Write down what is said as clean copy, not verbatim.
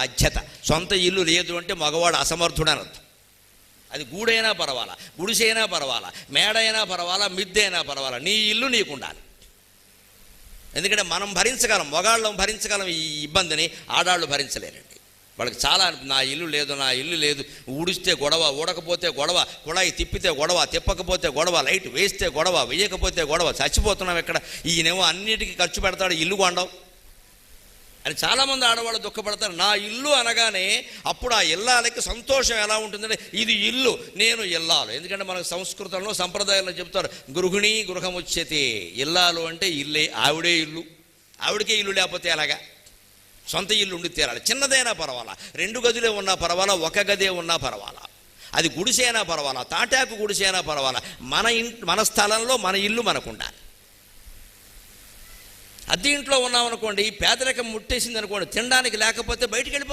బాధ్యత. సొంత ఇల్లు లేదు అంటే మగవాడు అసమర్థుడు అని అర్థం. అది గూడైనా పర్వాలా, గుడిసైనా పర్వాలా, మేడైనా పర్వాలా, మిద్దైనా పర్వాలా, నీ ఇల్లు నీకు ఉండాలి. ఎందుకంటే మనం భరించగలం, మగాళ్ళం భరించగలం ఈ ఇబ్బందిని, ఆడాళ్ళు భరించలేరండి. వాళ్ళకి చాలా నా ఇల్లు లేదు, నా ఇల్లు లేదు, ఊడిస్తే గొడవ, ఊడకపోతే గొడవ, కుళాయి తిప్పితే గొడవ, తిప్పకపోతే గొడవ, లైట్ వేస్తే గొడవ, వేయకపోతే గొడవ, చచ్చిపోతున్నాం ఎక్కడ, ఈయనేమో అన్నిటికీ ఖర్చు పెడతాడు, ఇల్లు కొండవు అని చాలామంది ఆడవాళ్ళు దుఃఖపడతారు. నా ఇల్లు అనగానే అప్పుడు ఆ ఇల్లాలకి సంతోషం ఎలా ఉంటుందంటే ఇది ఇల్లు, నేను ఇల్లాలు. ఎందుకంటే మనకు సంస్కృతంలో సంప్రదాయంలో చెప్తారు గృహిణి గృహముచ్యతే, ఇల్లాలు అంటే ఇల్లే, ఆవిడే ఇల్లు. ఆవిడకే ఇల్లు లేకపోతే ఎలాగా? సొంత ఇల్లు ఉండి తీరాలి. చిన్నదైనా పర్వాలా, 2 గదులే ఉన్నా పర్వాలా, 1 గదే ఉన్నా పర్వాలా, అది గుడిసైనా పర్వాలా, తాటాకు గుడిసైనా పర్వాలా, మన స్థలంలో మన ఇల్లు మనకు ఉండాలి. అద్దె ఇంట్లో ఉన్నామనుకోండి, పేదరికం ముట్టేసింది అనుకోండి, తినడానికి లేకపోతే బయటికి వెళ్ళిపో